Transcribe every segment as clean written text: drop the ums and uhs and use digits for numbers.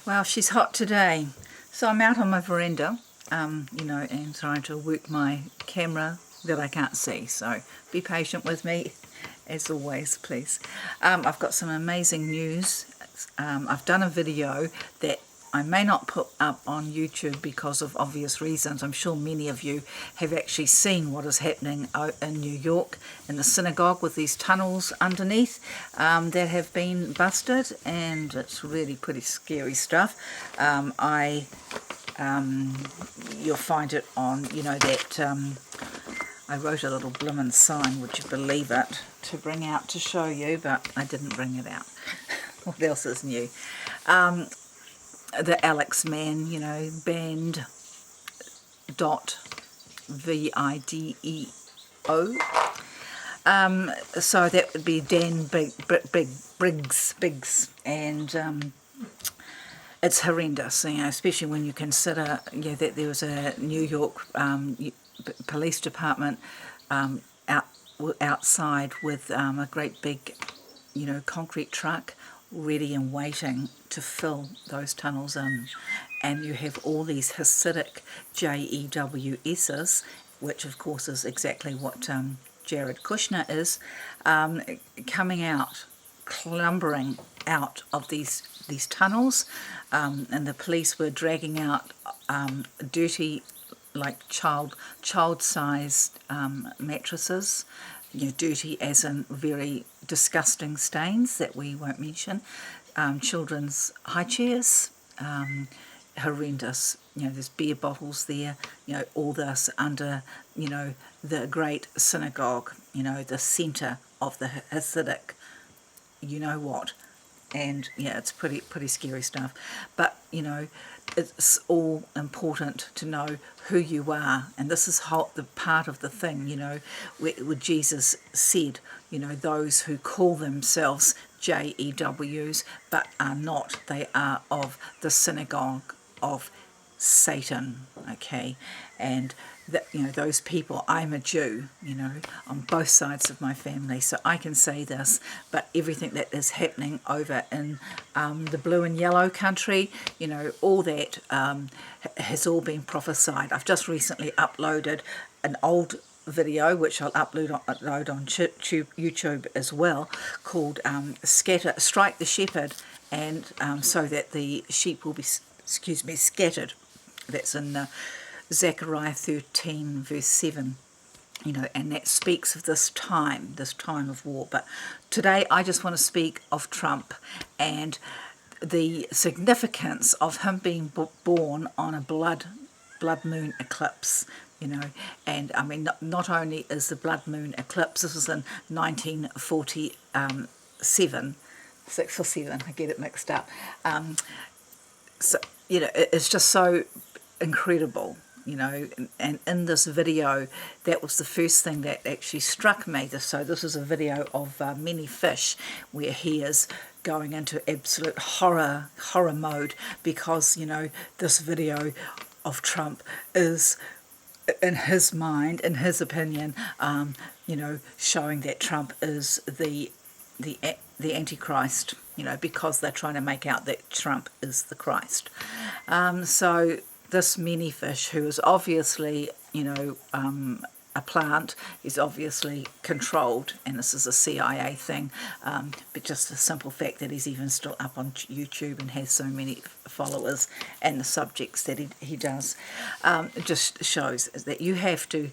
Well, she's hot today. So I'm out on my veranda, and trying to work my camera that I can't see. So be patient with me, as always, please. I've got some amazing news. I've done a video that I may not put up on YouTube because of obvious reasons. I'm sure many of you have actually seen what is happening in New York in the synagogue with these tunnels underneath that have been busted, and it's really pretty scary stuff. You'll find it on, that I wrote a little bloomin' sign, would you believe it, to bring out to show you, but I didn't bring it out. What else is new? The Alex Man, band .video. So that would be Dan Briggs, and it's horrendous, especially when you consider that there was a New York police department outside with a great big, concrete truck ready and waiting to fill those tunnels in, and you have all these Hasidic JEWSs, which of course is exactly what Jared Kushner is, coming out, clumbering out of these tunnels, and the police were dragging out dirty, like child-sized mattresses, dirty as in very disgusting stains that we won't mention, children's high chairs, horrendous, there's beer bottles there, all this under, the great synagogue, the centre of the Hasidic, what, and yeah, it's pretty scary stuff. But it's all important to know who you are, and this is the part of the thing, where Jesus said, those who call themselves JEWs but are not, they are of the synagogue of Satan, okay? And that, those people, I'm a Jew, on both sides of my family, so I can say this, but everything that is happening over in the blue and yellow country, all that has all been prophesied. I've just recently uploaded an old video, which I'll upload on YouTube as well, called Strike the Shepherd, and so that the sheep will be, scattered. That's in Zechariah 13 verse 7, and that speaks of this time of war. But today I just want to speak of Trump and the significance of him being born on a blood moon eclipse, and I mean, not only is the blood moon eclipse, this was in 1947, 6 or 7, I get it mixed up, so it's just so incredible, and in this video, that was the first thing that actually struck me. So this is a video of many fish where he is going into absolute horror mode, because this video of Trump is, in his mind, in his opinion, showing that Trump is the antichrist, because they're trying to make out that Trump is the Christ. So this mini fish, who is obviously, a plant, is obviously controlled, and this is a CIA thing, but just the simple fact that he's even still up on YouTube and has so many followers, and the subjects that he does, just shows that you have to,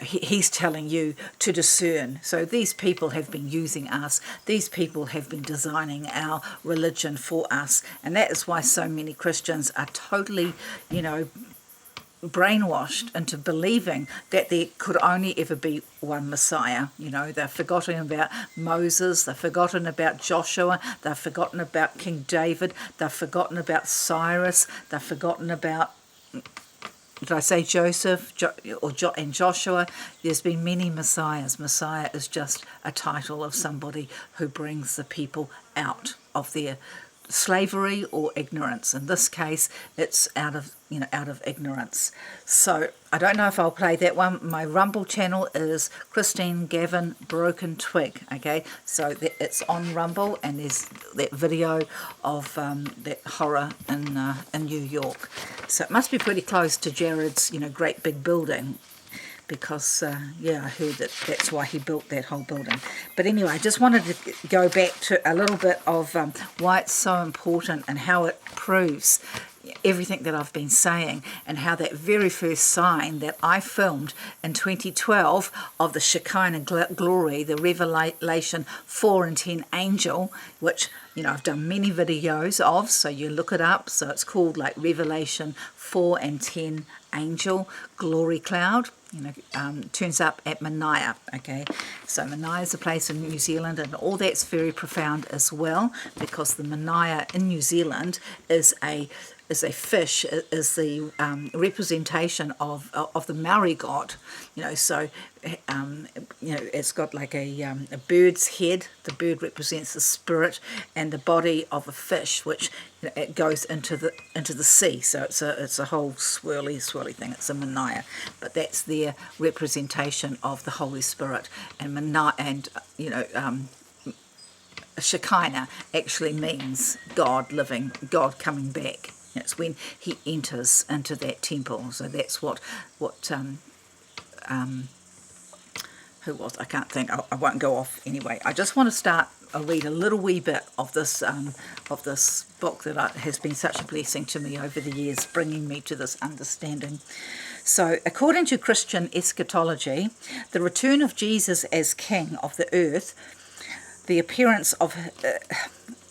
he's telling you to discern. So these people have been using us, these people have been designing our religion for us, and that is why so many Christians are totally, brainwashed into believing that there could only ever be one Messiah. They've forgotten about Moses, they've forgotten about Joshua, they've forgotten about King David, they've forgotten about Cyrus, they've forgotten about, did I say Joseph and Joshua? There's been many Messiahs. Messiah is just a title of somebody who brings the people out of their slavery or ignorance. In this case, it's out of ignorance. So I don't know if I'll play that one. My Rumble channel is Christine Gavin Broken Twig. Okay, so it's on Rumble, and there's that video of that horror in New York. So it must be pretty close to Jared's great big building, because yeah, I heard that that's why he built that whole building. But anyway, I just wanted to go back to a little bit of why it's so important and how it proves everything that I've been saying, and how that very first sign that I filmed in 2012 of the Shekinah glory, the Revelation 4 and 10 angel, which I've done many videos of, so you look it up. So it's called like Revelation 4 and 10 angel glory cloud. Turns up at Manaia. Okay, so Manaia is a place in New Zealand, and all that's very profound as well, because the Manaia in New Zealand is a fish, is the representation of the Maori god. So it's got like a bird's head. The bird represents the spirit, and the body of a fish, which it goes into the sea. So it's a whole swirly thing. It's a Manaia, but that's their representation of the Holy Spirit. And Shekinah actually means God living, God coming back. It's when he enters into that temple. So that's what who was, I can't think, I won't go off anyway. I just want to I'll read a little wee bit of this book that has been such a blessing to me over the years, bringing me to this understanding. So, according to Christian eschatology, the return of Jesus as King of the earth, the appearance of...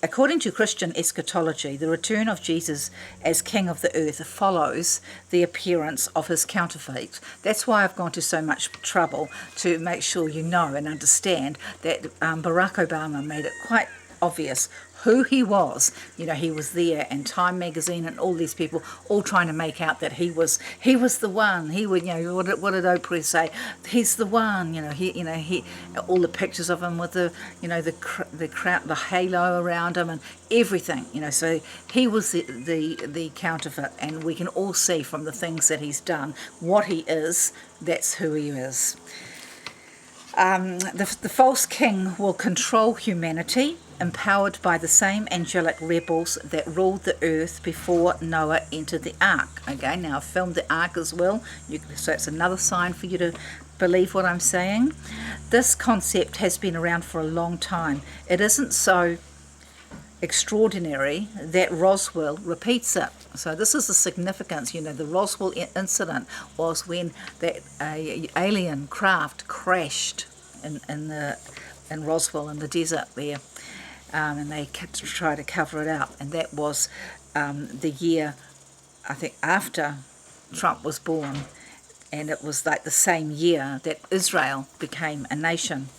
According to Christian eschatology, the return of Jesus as King of the earth follows the appearance of his counterfeit. That's why I've gone to so much trouble to make sure you know and understand that Barack Obama made it quite obvious who he was. He was there, and Time magazine and all these people all trying to make out that he was the one. He would, what did Oprah say? He's the one. He all the pictures of him with the crown, the halo around him, and everything. So he was the counterfeit, and we can all see from the things that he's done what he is. That's who he is. The false king will control humanity, empowered by the same angelic rebels that ruled the earth before Noah entered the ark. Okay, now I've filmed the ark as well, so it's another sign for you to believe what I'm saying. This concept has been around for a long time. It isn't so extraordinary that Roswell repeats it. So this is the significance. The Roswell incident was when that alien craft crashed in Roswell in the desert there. And they try to cover it up, and that was the year, I think, after Trump was born, and it was like the same year that Israel became a nation.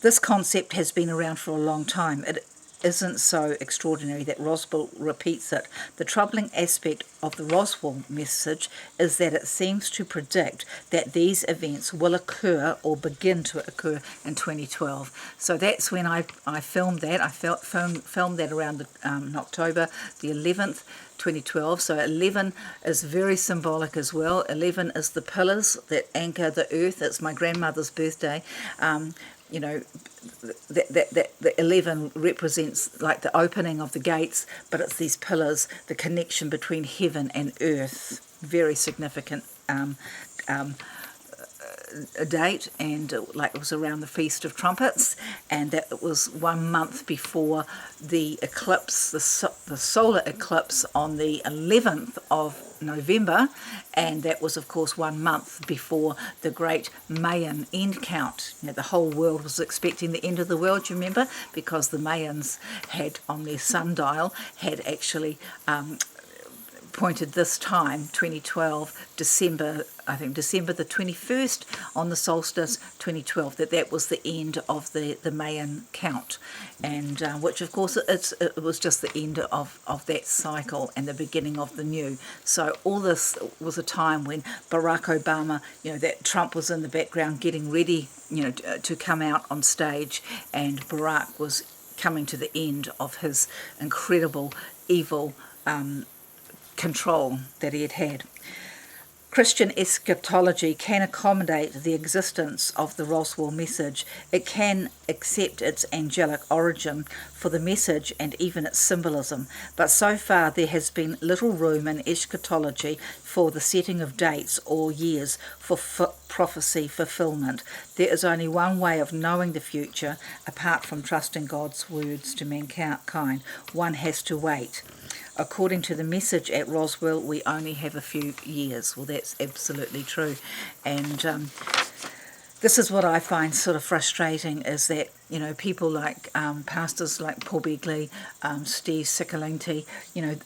This concept has been around for a long time. It isn't so extraordinary that Roswell repeats it. The troubling aspect of the Roswell message is that it seems to predict that these events will occur or begin to occur in 2012. So that's when I filmed that. I filmed that around October the 11th, 2012. So 11 is very symbolic as well. 11 is the pillars that anchor the earth. It's my grandmother's birthday. The 11 represents like the opening of the gates, but it's these pillars, the connection between heaven and earth. Very significant a date, and it was around the Feast of Trumpets, and that it was 1 month before the eclipse, the solar eclipse on the 11th of November, and that was of course 1 month before the great Mayan end count. The whole world was expecting the end of the world, you remember, because the Mayans had on their sundial had actually appointed this time, 2012, December, I think December the 21st, on the solstice 2012, that was the end of the Mayan count, and which of course it was just the end of that cycle and the beginning of the new. So all this was a time when Barack Obama, that Trump was in the background getting ready, to come out on stage, and Barack was coming to the end of his incredible evil control that he had. Christian eschatology can accommodate the existence of the Roswell message. It can accept its angelic origin for the message and even its symbolism, but so far there has been little room in eschatology for the setting of dates or years for prophecy fulfillment. There is only one way of knowing the future apart from trusting God's words to mankind. One has to wait. According to the message at Roswell, we only have a few years. Well, that's absolutely true. And this is what I find sort of frustrating, is that, people like pastors like Paul Begley, Steve Ciccolenti,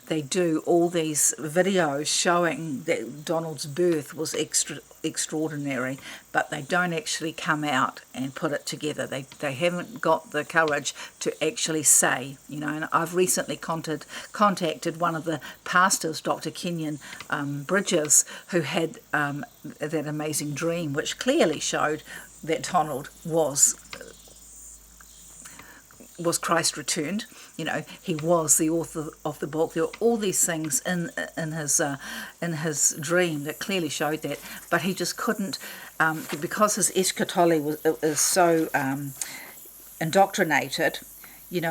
they do all these videos showing that Donald's birth was extraordinary, but they don't actually come out and put it together. They haven't got the courage to actually say, and I've recently contacted one of the pastors, Dr. Kenyon Bridges, who had that amazing dream, which clearly showed that Donald was Christ returned. He was the author of the book. There were all these things in his dream that clearly showed that, but he just couldn't, because his eschatology is so indoctrinated. He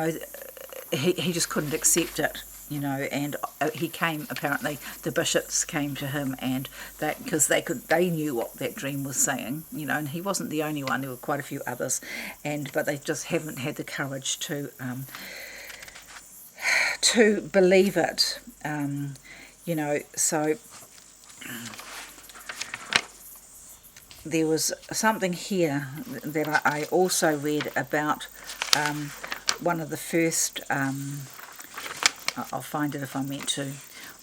just couldn't accept it. And he came, apparently the bishops came to him, and that, because they knew what that dream was saying, and he wasn't the only one. There were quite a few others, but they just haven't had the courage to believe it. So there was something here that I also read about, one of the first. I'll find it if I'm meant to.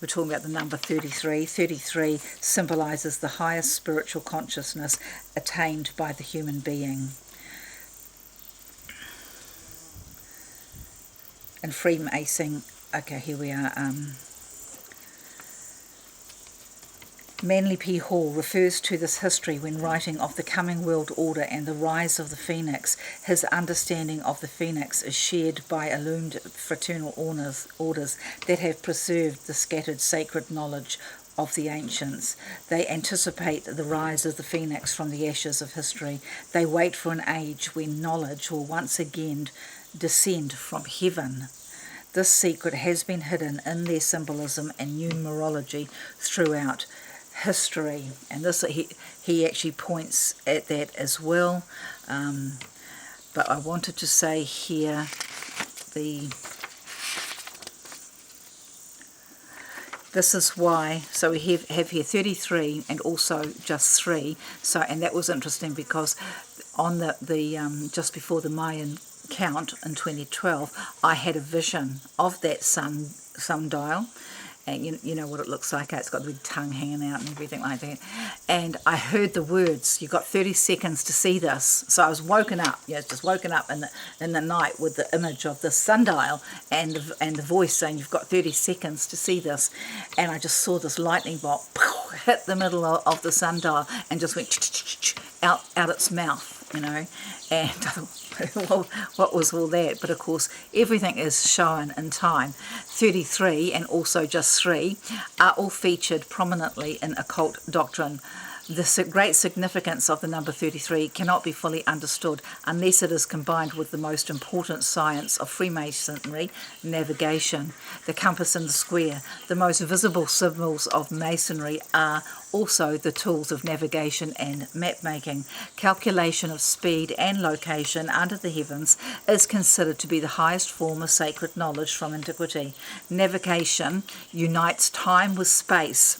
We're talking about the number 33. 33 symbolises the highest spiritual consciousness attained by the human being. And Freemason, okay, here we are. Manly P. Hall refers to this history when writing of the coming world order and the rise of the phoenix. His understanding of the phoenix is shared by illumined fraternal orders that have preserved the scattered sacred knowledge of the ancients. They anticipate the rise of the phoenix from the ashes of history. They wait for an age when knowledge will once again descend from heaven. This secret has been hidden in their symbolism and numerology throughout history, and this he actually points at that as well, but I wanted to say here this is why. So we have here 33 and also just 3. So, and that was interesting because on the just before the Mayan count in 2012, I had a vision of that sundial. And you know what it looks like. It's got the big tongue hanging out and everything like that. And I heard the words, "You've got 30 seconds to see this." So I was woken up, just woken up in the night with the image of the sundial and the voice saying, "You've got 30 seconds to see this." And I just saw this lightning bolt hit the middle of the sundial and just went out its mouth, And I thought, well, what was all that? But of course, everything is shown in time. 33 and also just 3 are all featured prominently in occult doctrine. The great significance of the number 33 cannot be fully understood unless it is combined with the most important science of Freemasonry, navigation. The compass and the square, the most visible symbols of Masonry, are also the tools of navigation and map-making. Calculation of speed and location under the heavens is considered to be the highest form of sacred knowledge from antiquity. Navigation unites time with space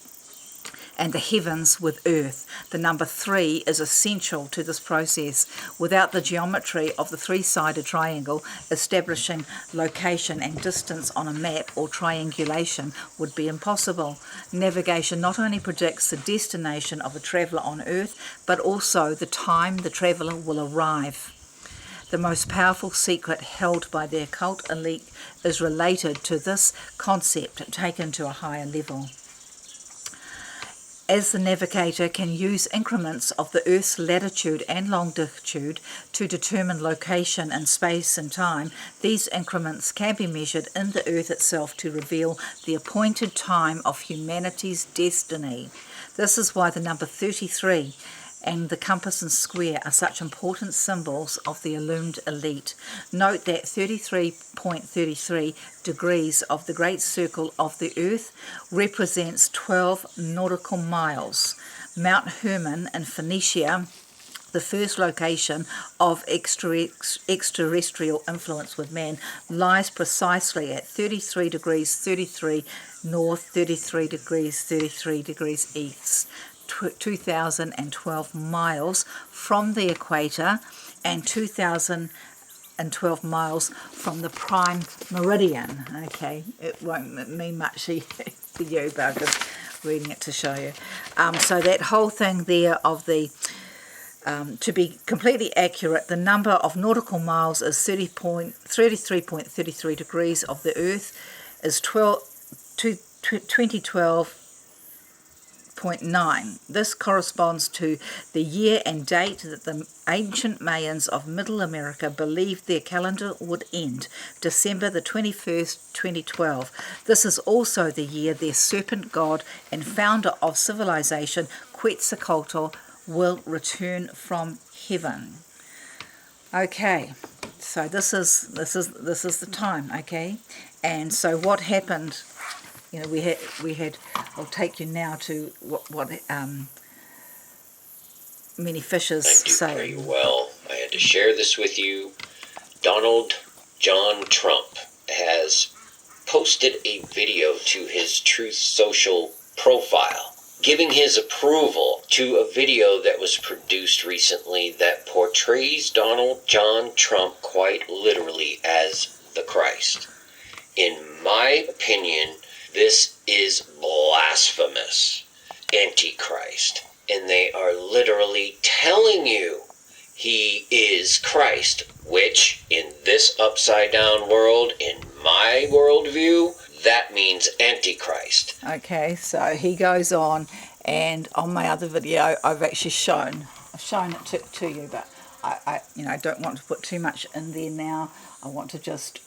and the heavens with earth. The number 3 is essential to this process. Without the geometry of the three-sided triangle, establishing location and distance on a map or triangulation would be impossible. Navigation not only predicts the destination of a traveller on earth, but also the time the traveller will arrive. The most powerful secret held by the occult elite is related to this concept taken to a higher level. As the navigator can use increments of the Earth's latitude and longitude to determine location in space and time, these increments can be measured in the Earth itself to reveal the appointed time of humanity's destiny. This is why the number 33 and the compass and square are such important symbols of the illumined elite. Note that 33.33 degrees of the great circle of the earth represents 12 nautical miles. Mount Hermon in Phoenicia, the first location of extraterrestrial influence with man, lies precisely at 33 degrees 33 north, 33 degrees 33 degrees east. 2,012 miles from the equator and 2,012 miles from the prime meridian. Okay, it won't mean much to you, but I'm just reading it to show you. So that whole thing there of the, to be completely accurate, the number of nautical miles is 33.33 degrees of the Earth is 2012.9. This corresponds to the year and date that the ancient Mayans of Middle America believed their calendar would end, December the 21st, 2012. This is also the year their serpent god and founder of civilization, Quetzalcoatl, will return from heaven. Okay, so this is the time. Okay, and so what happened? You know, we had. I'll take you now to what many fishers say. Thank you very well. I had to share this with you. Donald John Trump has posted a video to his Truth Social profile, giving his approval to a video that was produced recently that portrays Donald John Trump quite literally as the Christ. In my opinion, this is blasphemous. Antichrist. And they are literally telling you he is Christ, which in this upside down world, in my worldview, that means Antichrist. Okay, so he goes on, and on my other video I've actually shown it to you, but I don't want to put too much in there now. I want to just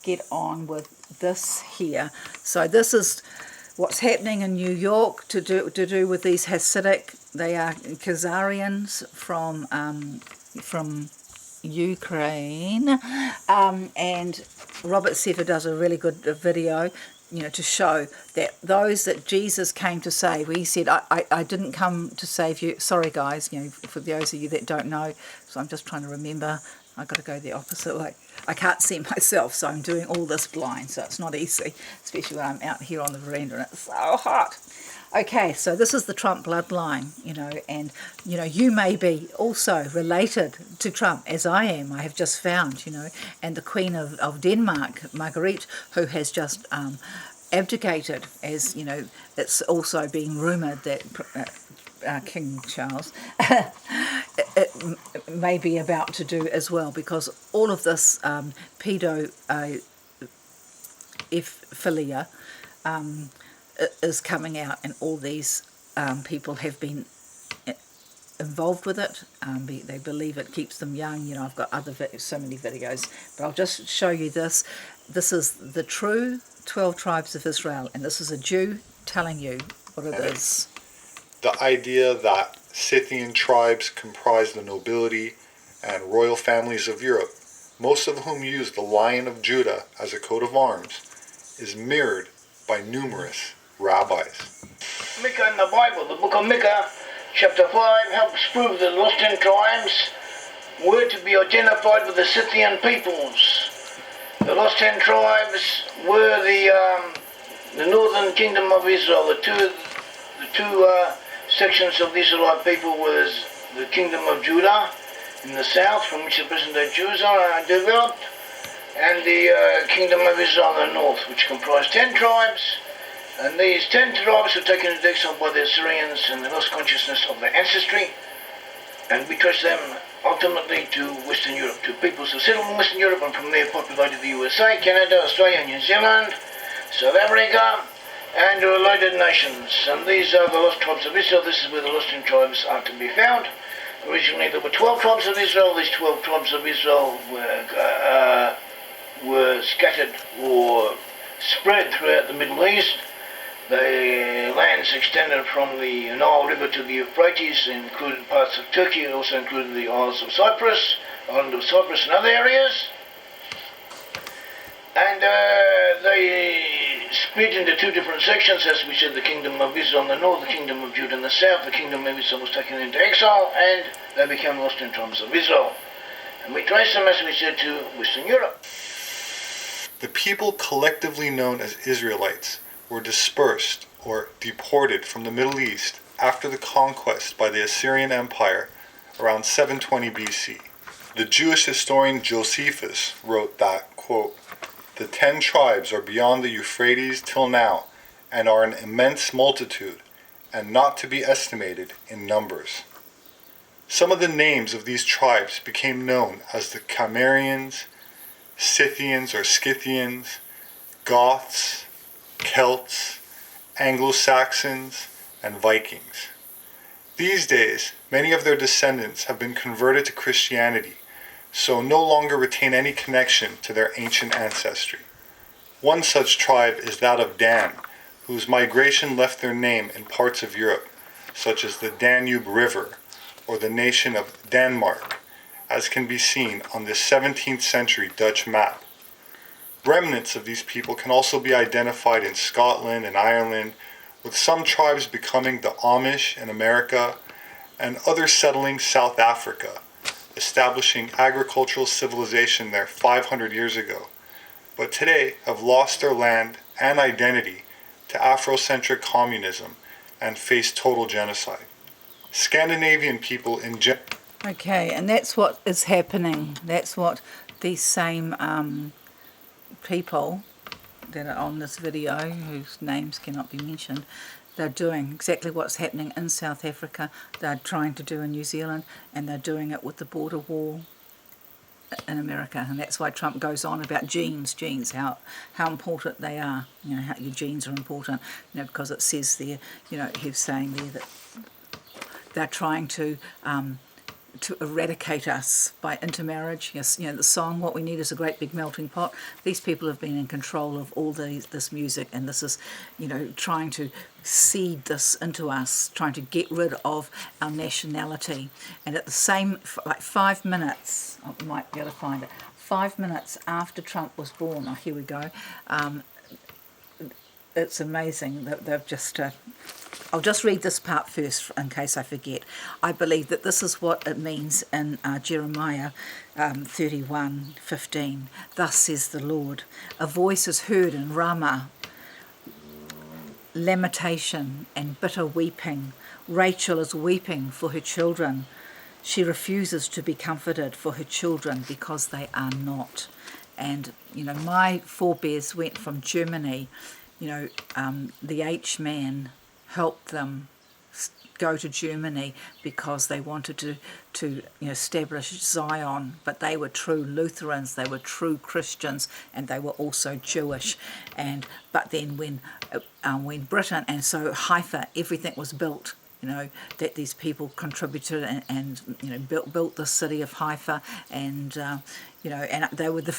get on with this here. So this is what's happening in New York to do with these Hasidic. They are Khazarians from Ukraine, and Robert Sefer does a really good video, to show that those that Jesus came to save. He said, I didn't come to save you. Sorry guys, for those of you that don't know, so I'm just trying to remember. I've got to go the opposite way. I can't see myself, so I'm doing all this blind, so it's not easy, especially when I'm out here on the veranda and it's so hot. Okay, so this is the Trump bloodline, and, you may be also related to Trump, as I am, I have just found, and the Queen of Denmark, Marguerite, who has just abdicated, as, it's also being rumoured that King Charles it may be about to do as well, because all of this pedophilia is coming out, and all these people have been involved with it. They believe it keeps them young. I've got so many videos, but I'll just show you this. This is the true 12 tribes of Israel, and this is a Jew telling you what it is. The idea that Scythian tribes comprise the nobility and royal families of Europe, most of whom use the Lion of Judah as a coat of arms, is mirrored by numerous rabbis. Micah in the Bible, the book of Micah, chapter 5, helps prove that the lost 10 tribes were to be identified with the Scythian peoples. The lost 10 tribes were the northern kingdom of Israel, the two the two sections of the Israelite people was the Kingdom of Judah in the south, from which the present-day Jews are developed, and the Kingdom of Israel in the north, which comprised 10 tribes. And these 10 tribes were taken into exile by the Assyrians, and they lost consciousness of their ancestry. And we trace them ultimately to Western Europe, to peoples who settled in Western Europe, and from there populated the USA, Canada, Australia, New Zealand, South Africa, and the related nations. And these are the lost tribes of Israel. This is where the lost tribes are to be found. Originally there were 12 tribes of Israel. These 12 tribes of Israel were scattered or spread throughout the Middle East. The lands extended from the Nile River to the Euphrates, included parts of Turkey. It also included the Isles of Cyprus, island of Cyprus, and other areas. And they split into two different sections, as we said, the Kingdom of Israel in the north, the Kingdom of Judah in the south. The Kingdom of Israel was taken into exile, and they became lost in tribes of Israel. And we trace them, as we said, to Western Europe. The people collectively known as Israelites were dispersed or deported from the Middle East after the conquest by the Assyrian Empire around 720 BC. The Jewish historian Josephus wrote that, quote, "The 10 tribes are beyond the Euphrates till now, and are an immense multitude, and not to be estimated in numbers." Some of the names of these tribes became known as the Cimmerians, Scythians or Scythians, Goths, Celts, Anglo-Saxons, and Vikings. These days, many of their descendants have been converted to Christianity, so no longer retain any connection to their ancient ancestry. One such tribe is that of Dan, whose migration left their name in parts of Europe, such as the Danube River or the nation of Denmark, as can be seen on this 17th century Dutch map. Remnants of these people can also be identified in Scotland and Ireland, with some tribes becoming the Amish in America and others settling South Africa, establishing agricultural civilization there 500 years ago, but today have lost their land and identity to Afrocentric communism and face total genocide. Scandinavian people in general. Okay, and that's what is happening. That's what these same people that are on this video, whose names cannot be mentioned, they're doing exactly what's happening in South Africa, they're trying to do in New Zealand, and they're doing it with the border wall in America. And that's why Trump goes on about genes, how important they are, how your genes are important, because it says there, he's saying there that they're trying to eradicate us by intermarriage. Yes, the song "What We Need Is a Great Big Melting Pot." These people have been in control of all this music, and this is, trying to seed this into us, trying to get rid of our nationality. And at the same, 5 minutes, I might be able to find it, 5 minutes after Trump was born, here we go, it's amazing that they've just... I'll just read this part first in case I forget. I believe that this is what it means in Jeremiah 31:15. Thus says the Lord, a voice is heard in Ramah, lamentation and bitter weeping. Rachel is weeping for her children. She refuses to be comforted for her children because they are not. And, my forebears went from Germany. The H-man helped them go to Germany because they wanted to establish Zion, but they were true Lutherans, they were true Christians, and they were also Jewish. But then when Britain, and so Haifa, everything was built, that these people contributed and built the city of Haifa, and and they were the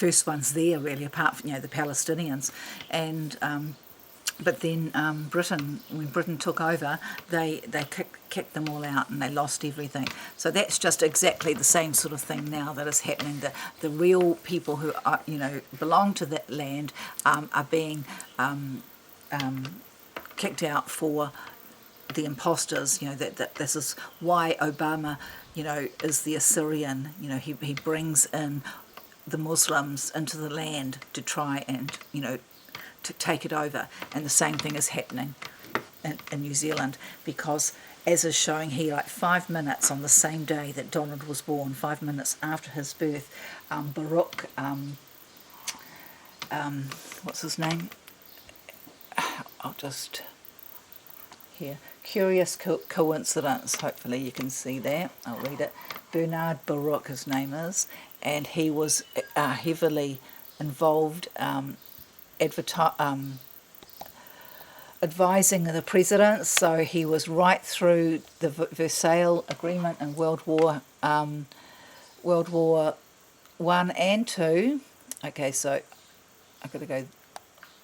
first ones there, really, apart from the Palestinians. And but then when Britain took over, they kicked them all out, and they lost everything. So that's just exactly the same sort of thing now that is happening. The real people who are, belong to that land are being kicked out for the imposters. That this is why Obama, is the Assyrian. He brings in the Muslims into the land to try and to take it over, and the same thing is happening. in New Zealand, because as is showing here, like 5 minutes on the same day that Donald was born, 5 minutes after his birth, Baruch, what's his name? I'll just, here, curious coincidence, hopefully you can see that, I'll read it. Bernard Baruch, his name is, and he was heavily involved advising the president, so he was right through the Versailles Agreement in World War One and Two. Okay, so I've got to go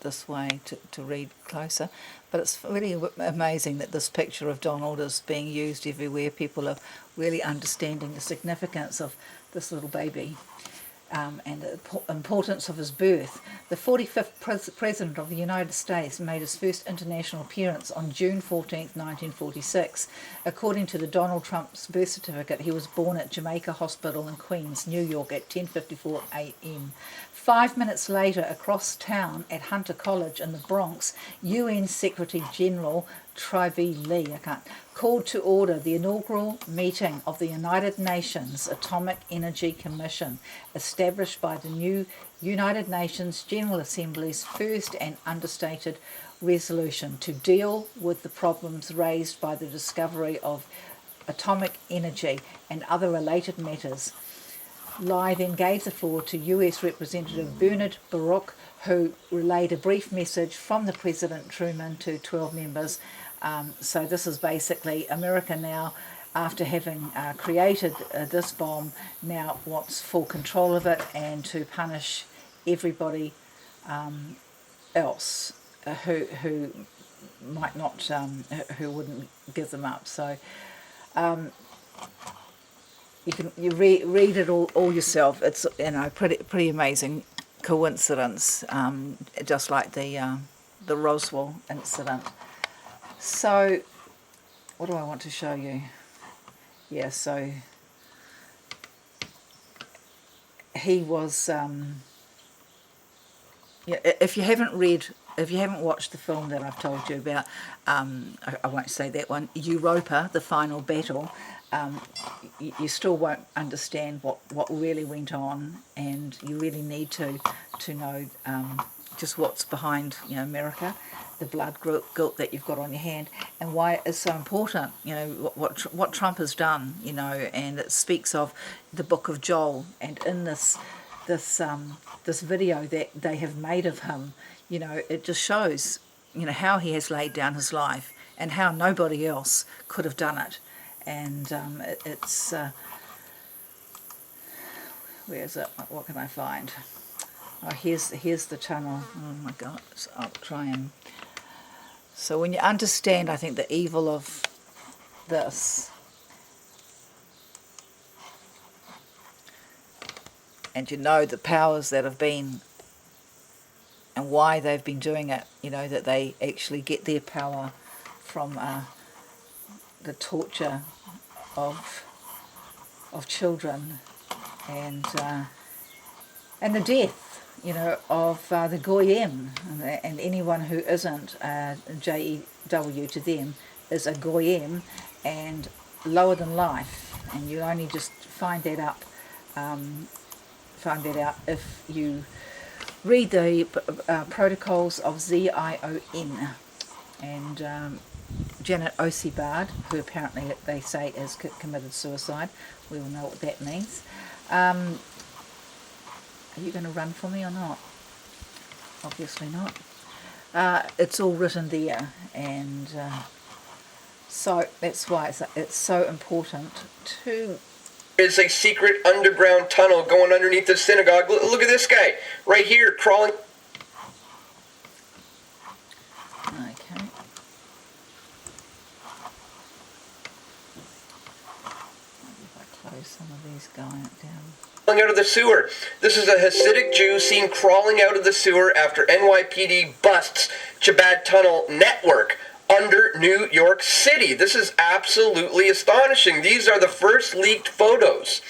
this way to read closer, but it's really amazing that this picture of Donald is being used everywhere. People are really understanding the significance of this little baby. And the importance of his birth. The 45th President of the United States made his first international appearance on June 14th, 1946. According to the Donald Trump's birth certificate, he was born at Jamaica Hospital in Queens, New York at 10:54 a.m. 5 minutes later, across town at Hunter College in the Bronx, UN Secretary General Trivy Lee called to order the inaugural meeting of the United Nations Atomic Energy Commission, established by the new United Nations General Assembly's first and understated resolution to deal with the problems raised by the discovery of atomic energy and other related matters. Lie then gave the floor to US Representative Bernard Baruch, who relayed a brief message from the President Truman to 12 members. So this is basically America now, after having created this bomb, now wants full control of it and to punish everybody else who might not, who wouldn't give them up. So you read it all yourself. It's pretty amazing coincidence, just like the Roswell incident. So, what do I want to show you? Yeah, so he was. If you haven't watched the film that I've told you about, I won't say that one. Europa, the final battle. You still won't understand what really went on, and you really need to know just what's behind America, the blood guilt that you've got on your hand, and why it is so important. What Trump has done. And it speaks of the Book of Joel, and in this video that they have made of him, it just shows how he has laid down his life and how nobody else could have done it. And it's where is it? What can I find? Oh, here's the tunnel. Oh my God! So I'll try and. So when you understand, I think, the evil of this, and the powers that have been, and why they've been doing it, that they actually get their power from the torture of children and the death, of the goyim, and anyone who isn't J-E-W to them is a goyim and lower than life, and you only just find that out if you read the protocols of ZION. And Janet Osibard, who apparently they say has committed suicide. We all know what that means. Are you going to run for me or not? Obviously not. It's all written there, and so that's why it's so important to... It's a secret underground tunnel going underneath the synagogue. Look at this guy right here crawling. Okay. Maybe if I close some of these down. Out of the sewer. This is a Hasidic Jew seen crawling out of the sewer after NYPD busts Chabad Tunnel network under New York City. This is absolutely astonishing. These are the first leaked photos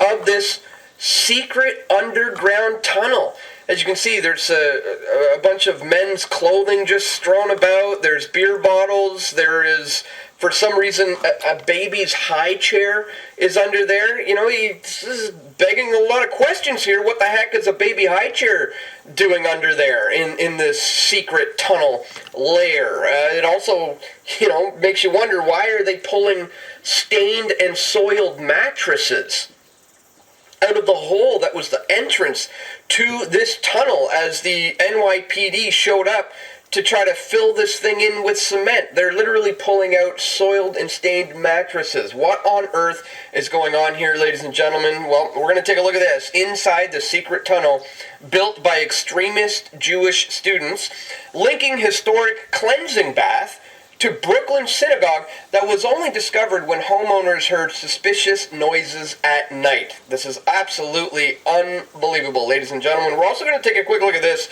of this secret underground tunnel. As you can see, there's a bunch of men's clothing just strewn about. There's beer bottles. There is, for some reason, a baby's high chair is under there. You know, this is begging a lot of questions here. What the heck is a baby high chair doing under there in this secret tunnel lair? It also, you know, makes you wonder, why are they pulling stained and soiled mattresses out of the hole that was the entrance to this tunnel as the NYPD showed up to try to fill this thing in with cement? They're literally pulling out soiled and stained mattresses. What on earth is going on here, ladies and gentlemen? Well, we're going to take a look at this. Inside the secret tunnel built by extremist Jewish students, linking historic cleansing bath to Brooklyn synagogue that was only discovered when homeowners heard suspicious noises at night. This is absolutely unbelievable, ladies and gentlemen. We're also going to take a quick look at this.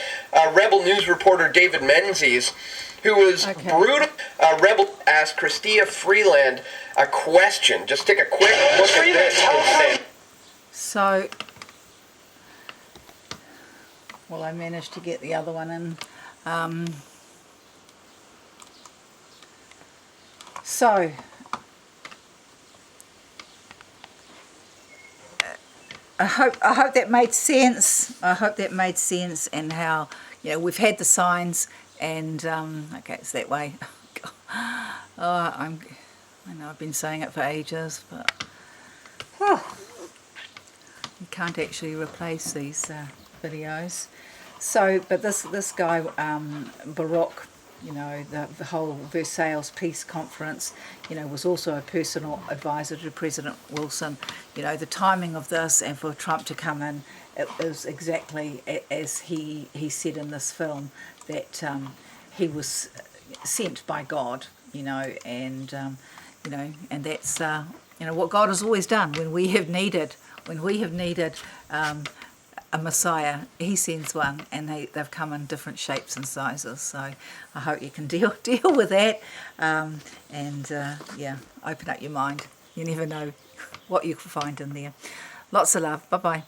Rebel News reporter David Menzies, who was brutal. Rebel asked Christia Freeland a question. Just take a quick look at this. So, well, I managed to get the other one in. So, I hope that made sense. I hope that made sense, and how, you know, we've had the signs, and okay, it's that way. I know I've been saying it for ages, but you can't actually replace these videos. So, but this guy, Baruch, you know, the whole Versailles Peace Conference, you know, was also a personal advisor to President Wilson. You know, the timing of this and for Trump to come in, it was exactly as he said in this film, that he was sent by God, you know, and, you know, and that's, you know, what God has always done when we have needed a Messiah. He sends one, and they've come in different shapes and sizes. So I hope you can deal with that, and yeah, open up your mind. You never know what you can find in there. Lots of love. Bye bye.